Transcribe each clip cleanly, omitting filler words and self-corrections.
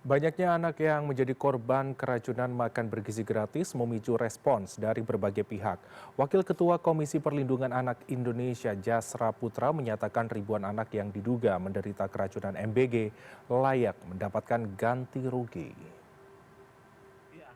Banyaknya anak yang menjadi korban keracunan makan bergizi gratis memicu respons dari berbagai pihak. Wakil Ketua Komisi Perlindungan Anak Indonesia Jasra Putra menyatakan ribuan anak yang diduga menderita keracunan MBG layak mendapatkan ganti rugi. Iya,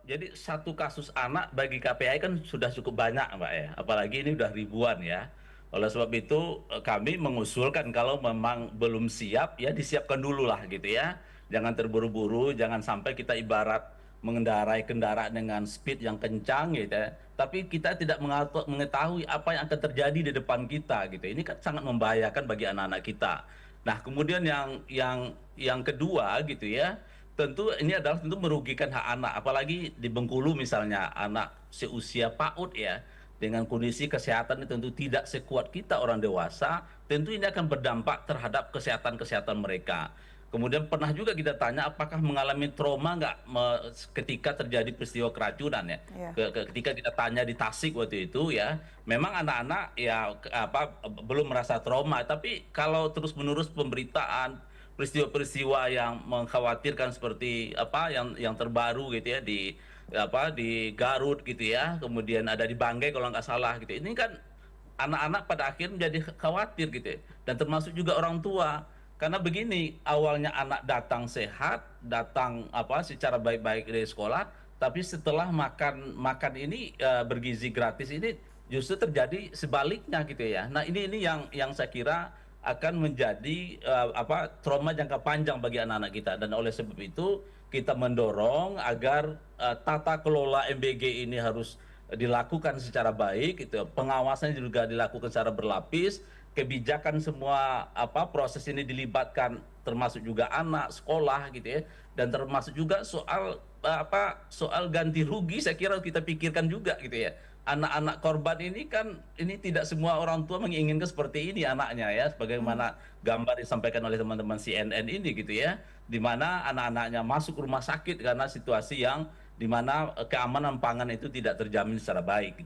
jadi satu kasus anak bagi KPAI kan sudah cukup banyak, Mbak, ya, apalagi ini udah ribuan ya. Oleh sebab itu, kami mengusulkan kalau memang belum siap, ya disiapkan dulu lah gitu ya. Jangan terburu-buru, jangan sampai kita ibarat mengendarai kendaraan dengan speed yang kencang gitu ya, tapi kita tidak mengetahui apa yang akan terjadi di depan kita gitu. Ini kan sangat membahayakan bagi anak-anak kita. Nah, kemudian yang kedua gitu ya, tentu ini adalah tentu merugikan hak anak, apalagi di Bengkulu misalnya, anak seusia PAUD ya, dengan kondisi kesehatan itu tentu tidak sekuat kita orang dewasa, tentu ini akan berdampak terhadap kesehatan-kesehatan mereka. Kemudian pernah juga kita tanya apakah mengalami trauma nggak ketika terjadi peristiwa keracunan ya. Iya. Ketika kita tanya di Tasik waktu itu ya, memang anak-anak ya belum merasa trauma, tapi kalau terus-menerus pemberitaan peristiwa-peristiwa yang mengkhawatirkan seperti yang terbaru gitu ya di Garut gitu ya, kemudian ada di Banggai kalau nggak salah gitu. Ini kan anak-anak pada akhirnya menjadi khawatir gitu ya. Dan termasuk juga orang tua. Karena begini, awalnya anak datang sehat, datang secara baik-baik dari sekolah, tapi setelah makan makan ini bergizi gratis ini justru terjadi sebaliknya gitu ya. Nah, ini yang saya kira akan menjadi trauma jangka panjang bagi anak-anak kita, dan oleh sebab itu kita mendorong agar tata kelola MBG ini harus dilakukan secara baik, itu pengawasan juga dilakukan secara berlapis, kebijakan semua proses ini dilibatkan termasuk juga anak sekolah gitu ya, dan termasuk juga soal ganti rugi. Saya kira kita pikirkan juga gitu ya, anak-anak korban ini kan ini tidak semua orang tua menginginkan seperti ini anaknya ya, Mhm. sebagaimana gambar disampaikan oleh teman-teman CNN ini gitu ya, di mana anak-anaknya masuk rumah sakit karena situasi yang di mana keamanan pangan itu tidak terjamin secara baik gitu.